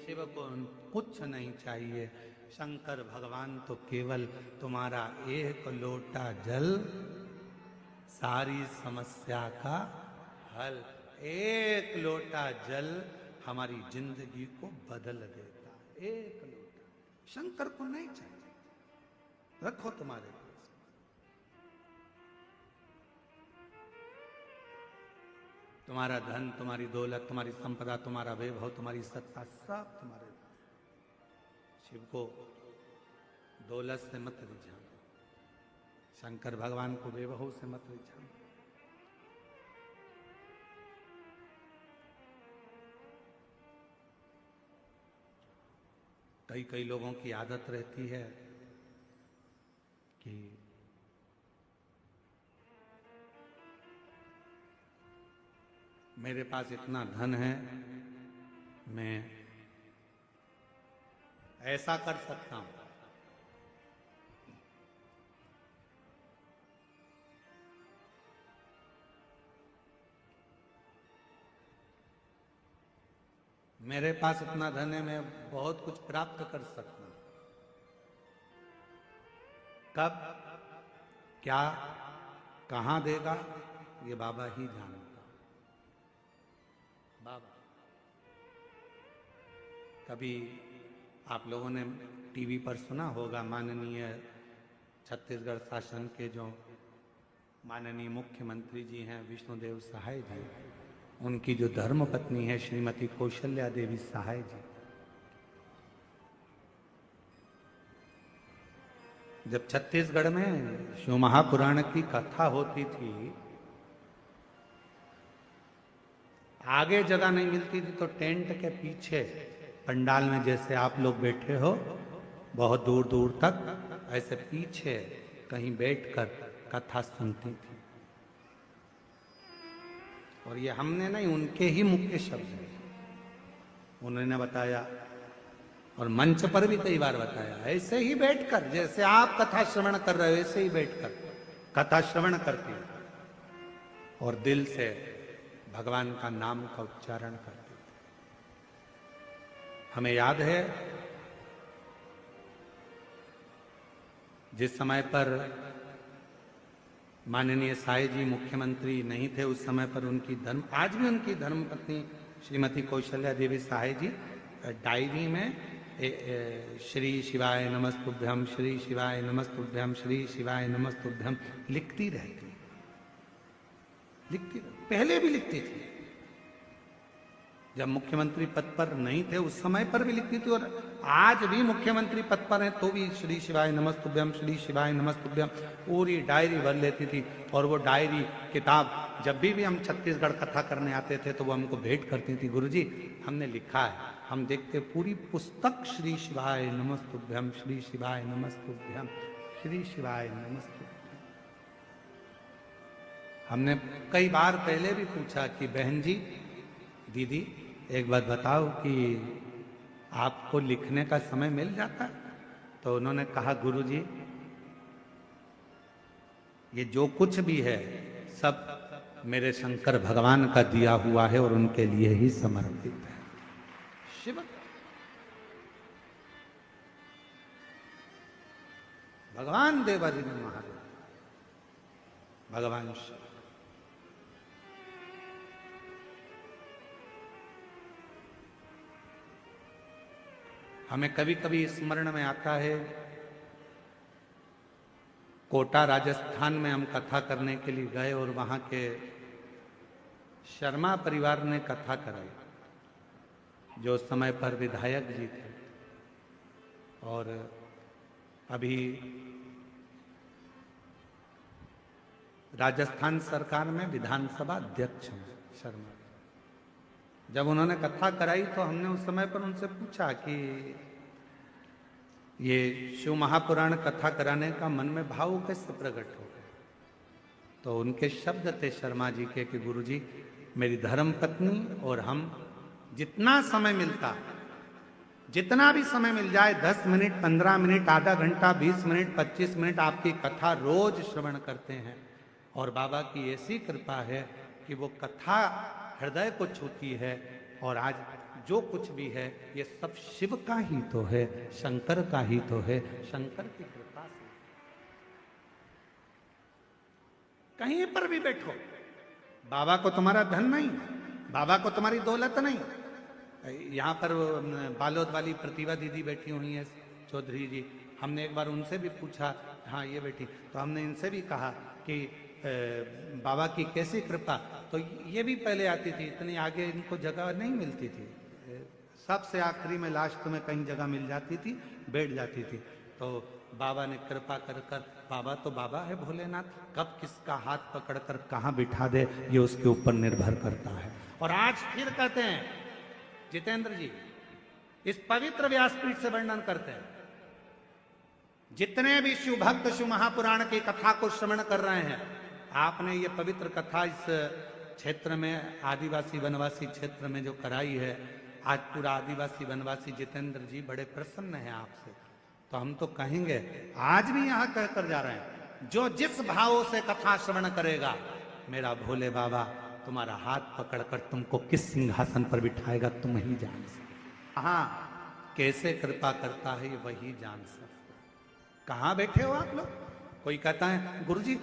शिव को कुछ नहीं चाहिए। शंकर भगवान तो केवल तुम्हारा एक लोटा जल सारी समस्या का हल। एक लोटा जल हमारी जिंदगी को बदल देता। एक लोटा शंकर को नहीं चाहिए, रखो तुम्हारे पास। तुम्हारा धन, तुम्हारी दौलत, तुम्हारी संपदा, तुम्हारा वैभव, तुम्हारी सत्ता, सब तुम्हारे पास। शिव को दौलत से मत रिझाओ, शंकर भगवान को वैभव से मत रिझाओ। कई लोगों की आदत रहती है कि मेरे पास इतना धन है, मैं ऐसा कर सकता हूं। मेरे पास इतना धन है, मैं बहुत कुछ प्राप्त कर सकता हूं। कब, क्या, कहां देगा, ये बाबा ही जानता। बाबा, कभी आप लोगों ने टीवी पर सुना होगा, माननीय छत्तीसगढ़ शासन के जो माननीय मुख्यमंत्री जी हैं विष्णुदेव सहाय जी, उनकी जो धर्म पत्नी है श्रीमती कौशल्या देवी सहाय जी, जब छत्तीसगढ़ में शिव महापुराण की कथा होती थी, आगे जगह नहीं मिलती थी तो टेंट के पीछे पंडाल में जैसे आप लोग बैठे हो, बहुत दूर दूर तक ऐसे पीछे कहीं बैठकर कथा सुनती थी। और ये हमने नहीं, उनके ही मुख्य शब्द हैं, उन्होंने बताया और मंच पर भी कई बार बताया। ऐसे ही बैठकर, जैसे आप कथा श्रवण कर रहे हो, ऐसे ही बैठकर कथा श्रवण करती और दिल से भगवान का नाम का उच्चारण करते थे। हमें याद है जिस समय पर माननीय साई जी मुख्यमंत्री नहीं थे, उस समय पर उनकी आज भी उनकी धर्मपत्नी श्रीमती कौशल्या देवी सहाय जी डायरी में श्री शिवाय नमस्तुभ्यम, श्री शिवाय नमस्तुभ्यम, श्री शिवाय नमस्तुभ्यम लिखती रहती, पहले भी लिखती थी। जब मुख्यमंत्री पद पर नहीं थे उस समय पर भी लिखती थी, और आज भी मुख्यमंत्री पद पर हैं तो भी श्री शिवाय नमस्तुभ्यम, श्री शिवाय नमस्तुभ्यम पूरी डायरी भर लेती थी। और वो डायरी किताब जब भी हम छत्तीसगढ़ कथा करने आते थे तो वो हमको भेंट करती थी, गुरुजी हमने लिखा है। हम देखते पूरी पुस्तक श्री शिवाय नमस्तुभ्यम, श्री शिवाय नमस्तुभ्यम, श्री शिवाय नमस्तुभ्यम। हमने कई बार पहले भी पूछा कि बहन जी, दीदी एक बात बताओ कि आपको लिखने का समय मिल जाता है? तो उन्होंने कहा गुरुजी ये जो कुछ भी है सब मेरे शंकर भगवान का दिया हुआ है और उनके लिए ही समर्पित है। शिव भगवान देवादिदेव महादेव, भगवान शिव। हमें कभी कभी स्मरण में आता है, कोटा राजस्थान में हम कथा करने के लिए गए और वहां के शर्मा परिवार ने कथा कराई, जो उस समय पर विधायक जी थे और अभी राजस्थान सरकार में विधानसभा अध्यक्ष हैं शर्मा। जब उन्होंने कथा कराई तो हमने उस समय पर उनसे पूछा कि ये शिव महापुराण कथा कराने का मन में भाव कैसे प्रकट हो गया? तो उनके शब्द थे शर्मा जी के कि गुरुजी मेरी धर्म पत्नी और हम जितना समय मिलता, जितना भी समय मिल जाए, 10 मिनट, 15 मिनट, आधा घंटा, 20 मिनट, 25 मिनट आपकी कथा रोज श्रवण करते हैं। और बाबा की ऐसी कृपा है कि वो कथा हृदय को छूती है। और आज जो कुछ भी है ये सब शिव का ही तो है, शंकर का ही तो है, शंकर की कृपा से। कहीं पर भी बैठो, बाबा को तुम्हारा धन नहीं, बाबा को तुम्हारी दौलत नहीं। यहाँ पर बालोद वाली प्रतिभा दीदी बैठी हुई है, चौधरी जी, हमने एक बार उनसे भी पूछा, हाँ ये बैठी, तो हमने इनसे भी कहा कि बाबा की कैसी कृपा, तो ये भी पहले आती थी, इतनी आगे इनको जगह नहीं मिलती थी, सबसे आखिरी में लास्ट में कहीं जगह मिल जाती थी, बैठ जाती थी। तो बाबा ने कृपा कर कर, बाबा तो बाबा है भोलेनाथ, कब किसका हाथ पकड़कर कहाँ बिठा दे ये उसके ऊपर निर्भर करता है। और आज फिर कहते हैं जितेंद्र जी, इस पवित्र व्यासपीठ से वर्णन करते हैं, जितने भी शिव भक्त शिव महापुराण की कथा को श्रवण कर रहे हैं, आपने ये पवित्र कथा इस क्षेत्र में, आदिवासी वनवासी क्षेत्र में जो कराई है, आज पूरा आदिवासी वनवासी जितेंद्र जी बड़े प्रसन्न हैं आपसे। तो हम तो कहेंगे, आज भी यहाँ कहकर जा रहे हैं, जो जिस भाव से कथा श्रवण करेगा, मेरा भोले बाबा तुम्हारा हाथ पकड़कर तुमको किस सिंहासन पर बिठाएगा तुम ही जान सकते। हाँ, कैसे कृपा करता है ये वही जान सकते। कहाँ बैठे हो आप लोग? कोई कहता है गुरुजी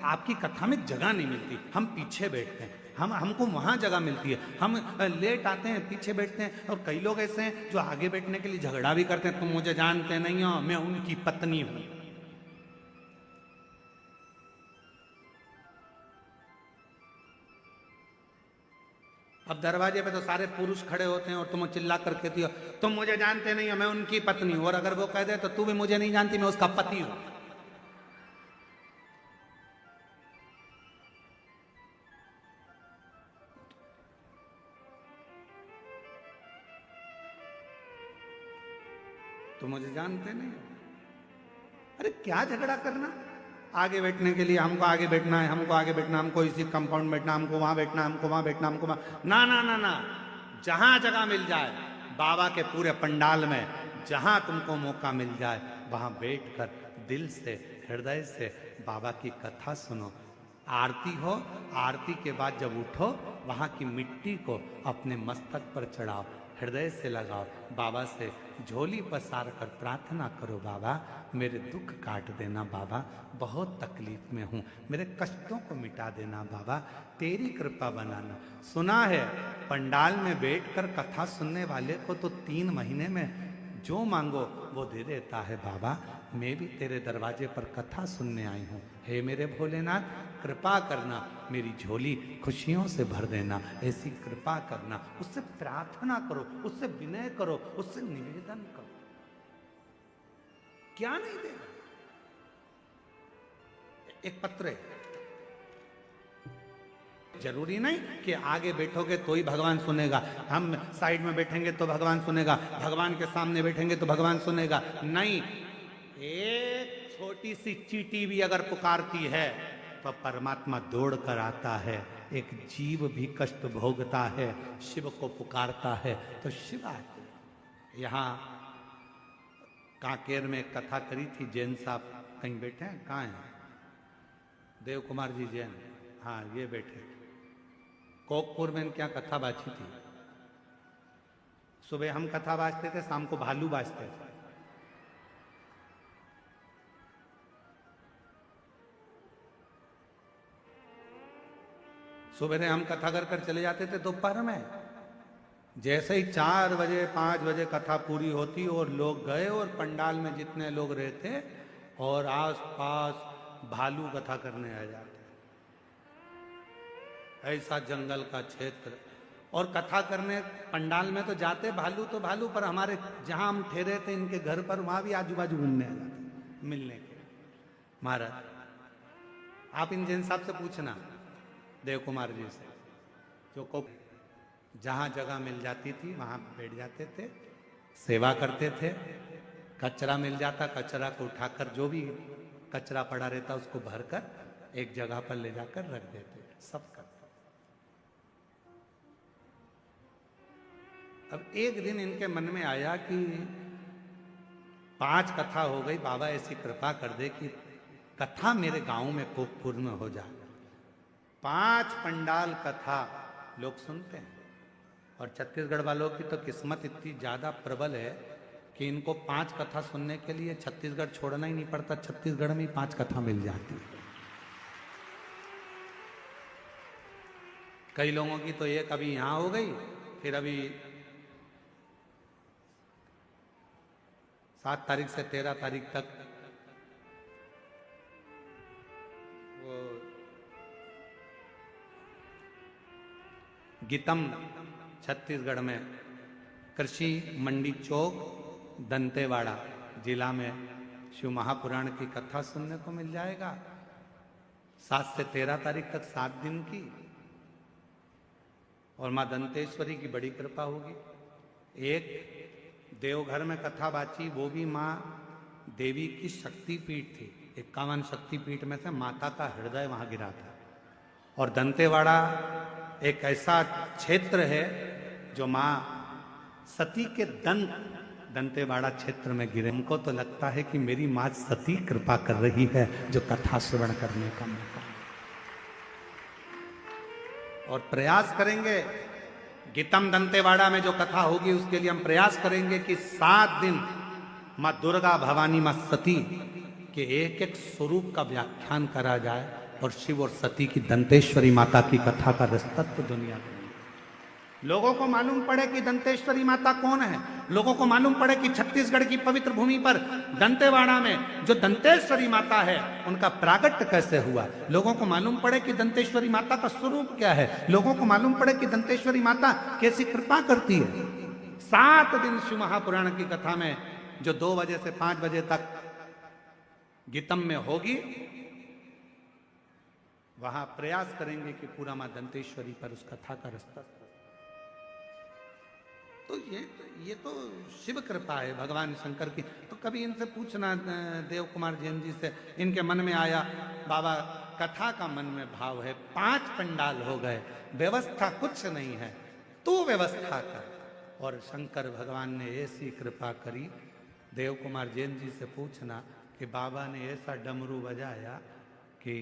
आपकी कथा में जगह नहीं मिलती, हम पीछे बैठते हैं, हमको वहां जगह मिलती है, हम लेट आते हैं, पीछे बैठते हैं। और कई लोग ऐसे हैं जो आगे बैठने के लिए झगड़ा भी करते हैं, तुम मुझे जानते नहीं हो, मैं उनकी पत्नी हूं। अब दरवाजे पे तो सारे पुरुष खड़े होते हैं और तुम चिल्ला कर कहती हो तुम मुझे जानते नहीं हो, मैं उनकी पत्नी हूं। और अगर वो कह दे तो तू भी मुझे नहीं जानती, मैं उसका पति हूं। तो मुझे जानते नहीं हो, अरे क्या झगड़ा करना? आगे बैठने के लिए हमको आगे बैठना है, हमको आगे बैठना, हमको इसी कंपाउंड बैठना, हमको वहां बैठना, हमको वहां बैठना, हमको वहां, ना ना ना ना, जहां जगह मिल जाए बाबा के पूरे पंडाल में, जहां तुमको मौका मिल जाए वहां बैठकर दिल से हृदय से बाबा की कथा सुनो। आरती हो, आरती के बाद जब उठो वहां की मिट्टी को अपने मस्तक पर चढ़ाओ, हृदय से लगाओ, बाबा से झोली पसार कर प्रार्थना करो, बाबा मेरे दुख काट देना, बाबा बहुत तकलीफ में हूँ, मेरे कष्टों को मिटा देना, बाबा तेरी कृपा बनाना। सुना है पंडाल में बैठकर कथा सुनने वाले को तो 3 महीने में जो मांगो वो दे देता है। बाबा मैं भी तेरे दरवाजे पर कथा सुनने आई हूँ, हे मेरे भोलेनाथ कृपा करना, मेरी झोली खुशियों से भर देना, ऐसी कृपा करना। उससे प्रार्थना करो, उससे विनय करो, उससे निवेदन करो, क्या नहीं देना। एक पत्र है, जरूरी नहीं कि आगे बैठोगे तो ही भगवान सुनेगा, हम साइड में बैठेंगे तो भगवान सुनेगा, भगवान के सामने बैठेंगे तो भगवान सुनेगा, नहीं। एक छोटी सी चींटी भी अगर पुकारती है तो परमात्मा दौड़ कर आता है। एक जीव भी कष्ट भोगता है, शिव को पुकारता है तो शिव आते हैं। यहाँ कांकेर में कथा करी थी, जैन साहब कहीं बैठे हैं, कहाँ हैं? देव कुमार जी जैन, हाँ ये बैठे। कोकपुर में क्या कथा बाजी थी, सुबह हम कथा बाजते थे, शाम को भालू बाजते थे। सुबह हम कथा कर कर चले जाते थे दोपहर में, जैसे ही 4 बजे 5 बजे कथा पूरी होती और लोग गए और पंडाल में जितने लोग रहते और आस पास भालू कथा करने आ जाते। ऐसा जंगल का क्षेत्र, और कथा करने पंडाल में तो जाते भालू तो भालू, पर हमारे जहां हम ठहरे थे इनके घर पर, वहां भी आजू बाजू घूमने आ जाते मिलने के। महाराज आप इन जैन साहब से पूछना, देव कुमार जी से, जो को जहां जगह मिल जाती थी वहां बैठ जाते थे, सेवा करते थे। कचरा मिल जाता, कचरा को उठाकर, जो भी कचरा पड़ा रहता उसको भरकर एक जगह पर ले जाकर रख देते, सब करते। अब एक दिन इनके मन में आया कि 5 कथा हो गई, बाबा ऐसी कृपा कर दे कि कथा मेरे गांव में कोकपुर में हो जाए। 5 पंडाल कथा लोग सुनते हैं और छत्तीसगढ़ वालों की तो किस्मत इतनी ज्यादा प्रबल है कि इनको 5 कथा सुनने के लिए छत्तीसगढ़ छोड़ना ही नहीं पड़ता, छत्तीसगढ़ में ही 5 कथा मिल जाती है। कई लोगों की तो एक अभी यहां हो गई, फिर अभी 7 तारीख से 13 तारीख तक वो गीतम छत्तीसगढ़ में कृषि मंडी चौक दंतेवाड़ा जिला में शिव महापुराण की कथा सुनने को मिल जाएगा। 7 से 13 तारीख तक 7 दिन की, और मां दंतेश्वरी की बड़ी कृपा होगी। एक देवघर में कथा बाची, वो भी मां देवी की शक्तिपीठ थी, 51 शक्तिपीठ में से माता का हृदय वहां गिरा था। और दंतेवाड़ा एक ऐसा क्षेत्र है जो मां सती के दंतेवाड़ा क्षेत्र में गिरे। हमको तो लगता है कि मेरी मां सती कृपा कर रही है जो कथा श्रवण करने का मौका, और प्रयास करेंगे गीतम दंतेवाड़ा में जो कथा होगी उसके लिए हम प्रयास करेंगे कि 7 दिन मां दुर्गा भवानी मां सती के एक एक स्वरूप का व्याख्यान करा जाए और शिव और सती की दंतेश्वरी माता की कथा का रसतत्व दुनिया में लोगों को मालूम पड़े कि दंतेश्वरी माता कौन है, लोगों को मालूम पड़े कि छत्तीसगढ़ की पवित्र भूमि पर दंतेवाड़ा में जो दंतेश्वरी माता है उनका प्रागट्य कैसे हुआ, लोगों को मालूम पड़े कि दंतेश्वरी माता का स्वरूप क्या है, लोगों को मालूम पड़े कि दंतेश्वरी माता कैसी कृपा करती है। 7 दिन शिव महापुराण की कथा में जो 2 बजे से 5 बजे तक गीतम में होगी, वहां प्रयास करेंगे कि पूरा मां दंतेश्वरी पर उस कथा का रस्ता। तो ये तो शिव कृपा है भगवान शंकर की। तो कभी इनसे पूछना देव कुमार जैन जी से, इनके मन में आया बाबा कथा का मन में भाव है, 5 पंडाल हो गए, व्यवस्था कुछ नहीं है, तू व्यवस्था कर। और शंकर भगवान ने ऐसी कृपा करी, देव कुमार जैन जी से पूछना कि बाबा ने ऐसा डमरू बजाया कि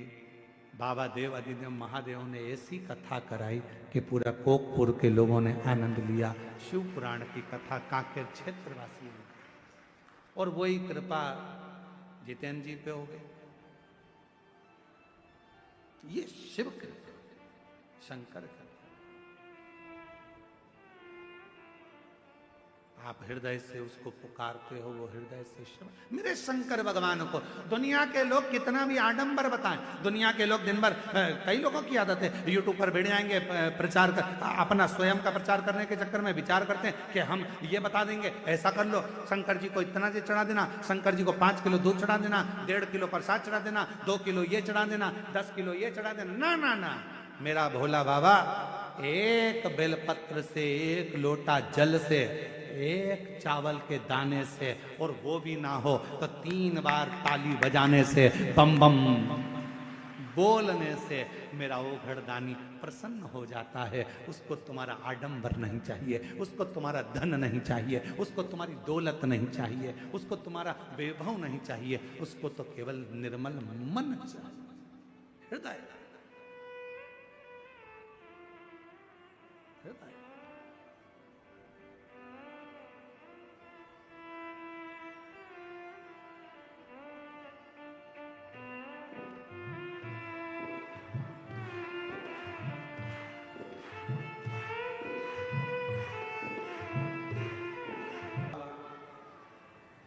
बाबा देव अधिदेव महादेव ने ऐसी कथा कराई कि पूरा कोकपुर के लोगों ने आनंद लिया। शिव पुराण की कथा कांकेर क्षेत्रवासी ने, और वही कृपा जितेंद्र जी पे हो गई। ये शिव कृपा, शंकर कृपा। आप हृदय से उसको पुकारते हो, वो हृदय से शिव। मेरे शंकर भगवान को दुनिया के लोग कितना भी आडंबर बताएं, दुनिया के लोग दिन भर, कई लोगों की आदत है यूट्यूब पर बैठ जाएंगे, प्रचार कर, अपना स्वयं का प्रचार करने के चक्कर में विचार करते हैं कि हम ये बता देंगे, ऐसा कर लो, शंकर जी को इतना से चढ़ा देना, शंकर जी को 5 किलो दूध चढ़ा देना, 1.5 किलो प्रसाद चढ़ा देना, 2 किलो ये चढ़ा देना, 10 किलो ये चढ़ा देना। ना ना ना, मेरा भोला बाबा एक बेलपत्र से, एक लोटा जल से, एक चावल के दाने से, और वो भी ना हो तो 3 बार ताली बजाने से, बम बम बोलने से मेरा वो घरदानी प्रसन्न हो जाता है। उसको तुम्हारा आडंबर नहीं चाहिए, उसको तुम्हारा धन नहीं चाहिए, उसको तुम्हारी दौलत नहीं चाहिए, उसको तुम्हारा वैभव नहीं चाहिए, उसको तो केवल निर्मल मन चाहिए, हृदय हृदय।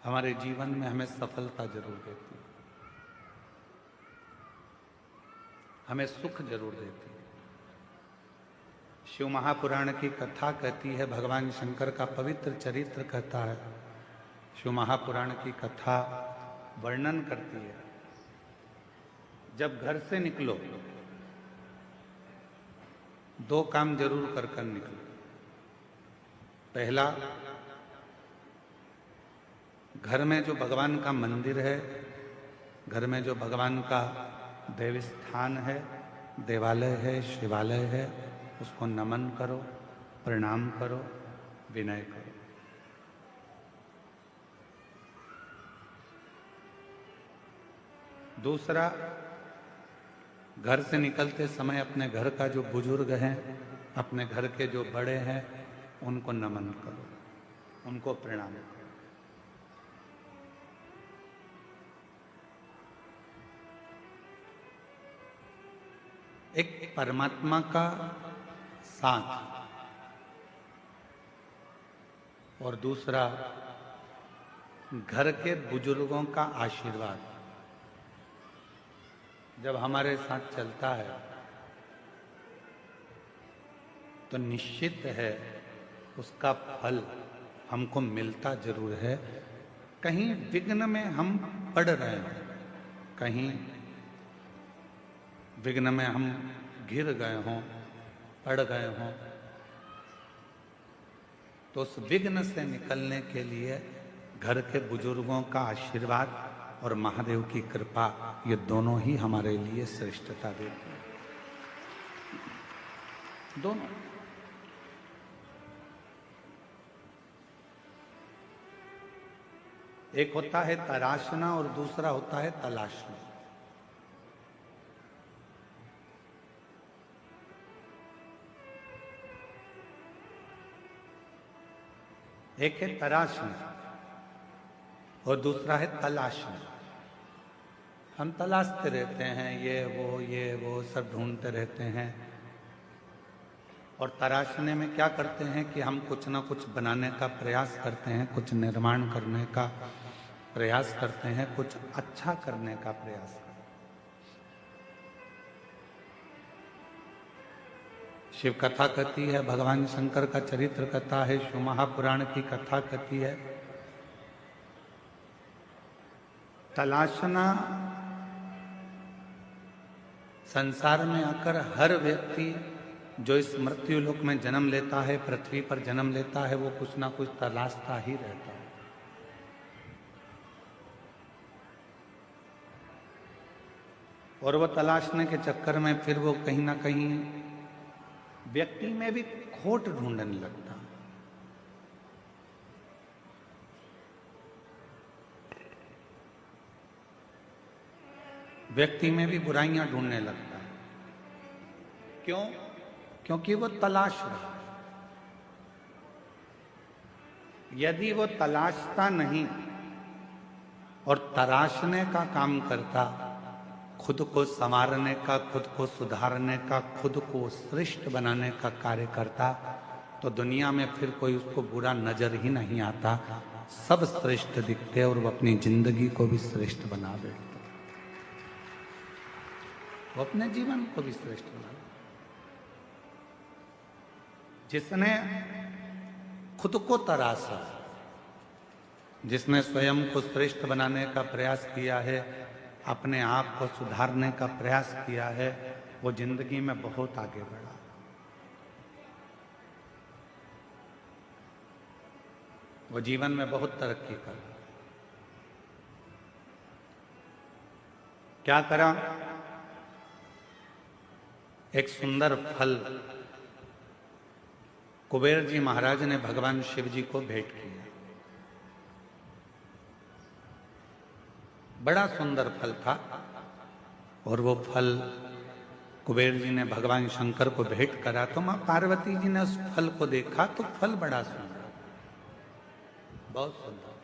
हमारे जीवन में हमें सफलता जरूर देती है, हमें सुख जरूर देती है। शिव महापुराण की कथा कहती है, भगवान शंकर का पवित्र चरित्र कहता है, शिव महापुराण की कथा वर्णन करती है, जब घर से निकलो 2 काम जरूर कर कर निकलो। पहला, घर में जो भगवान का मंदिर है, घर में जो भगवान का देव स्थान है, देवालय है, शिवालय है, उसको नमन करो, प्रणाम करो, विनय करो। दूसरा, घर से निकलते समय अपने घर का जो बुजुर्ग हैं, अपने घर के जो बड़े हैं, उनको नमन करो, उनको प्रणाम करो। एक परमात्मा का साथ और दूसरा घर के बुजुर्गों का आशीर्वाद जब हमारे साथ चलता है तो निश्चित है उसका फल हमको मिलता जरूर है। कहीं विघ्न में हम पड़ रहे हैं, कहीं विघ्न में हम गिर गए हों, पड़ गए हों, तो उस विघ्न से निकलने के लिए घर के बुजुर्गों का आशीर्वाद और महादेव की कृपा, ये दोनों ही हमारे लिए श्रेष्ठता देते हैं। दोनों। एक होता है तराशना और दूसरा होता है तलाशना। एक है तराशना और दूसरा है तलाशना। हम तलाशते रहते हैं, ये वो सब ढूंढते रहते हैं। और तराशने में क्या करते हैं कि हम कुछ ना कुछ बनाने का प्रयास करते हैं, कुछ निर्माण करने का प्रयास करते हैं, कुछ अच्छा करने का प्रयास करते हैं। शिव कथा कहती है, भगवान शंकर का चरित्र कथा है, शिव महापुराण की कथा कहती है। तलाशना संसार में आकर हर व्यक्ति जो इस मृत्यु लोक में जन्म लेता है, पृथ्वी पर जन्म लेता है, वो कुछ ना कुछ तलाशता ही रहता है। और वो तलाशने के चक्कर में फिर वो कहीं ना कहीं व्यक्ति में भी खोट ढूंढने लगता है। व्यक्ति में भी बुराइयां ढूंढने लगता है। क्यों? क्योंकि वो तलाश रहा है। यदि वो तलाशता नहीं और तराशने का काम करता, खुद को संवारने का, खुद को सुधारने का, खुद को श्रेष्ठ बनाने का कार्य करता, तो दुनिया में फिर कोई उसको बुरा नजर ही नहीं आता। सब श्रेष्ठ दिखते और वो अपनी जिंदगी को भी श्रेष्ठ बना बैठता, वो अपने जीवन को भी श्रेष्ठ बना। जिसने खुद को तराशा, जिसने स्वयं को श्रेष्ठ बनाने का प्रयास किया है, अपने आप को सुधारने का प्रयास किया है, वो जिंदगी में बहुत आगे बढ़ा। वो जीवन में बहुत तरक्की कर। क्या करा? एक सुंदर फल कुबेर जी महाराज ने भगवान शिव जी को भेंट किया। बड़ा सुंदर फल था और वो फल कुबेर जी ने भगवान शंकर को भेंट करा। तो मां पार्वती जी ने उस फल को देखा तो फल बड़ा सुंदर, बहुत सुंदर।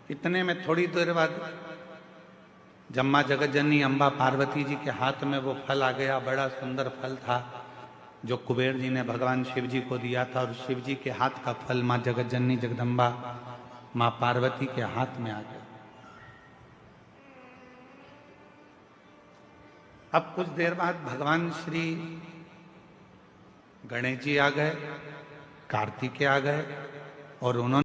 इतने में थोड़ी देर बाद जब मां जगतजननी अम्बा पार्वती जी के हाथ में वो फल आ गया, बड़ा सुंदर फल था जो कुबेर जी ने भगवान शिव जी को दिया था, और शिव जी के हाथ का फल मां जगतजननी जगदम्बा मां पार्वती के हाथ में आ गया। अब कुछ देर बाद भगवान श्री गणेश जी आ गए, कार्तिकेय आ गए और उन्होंने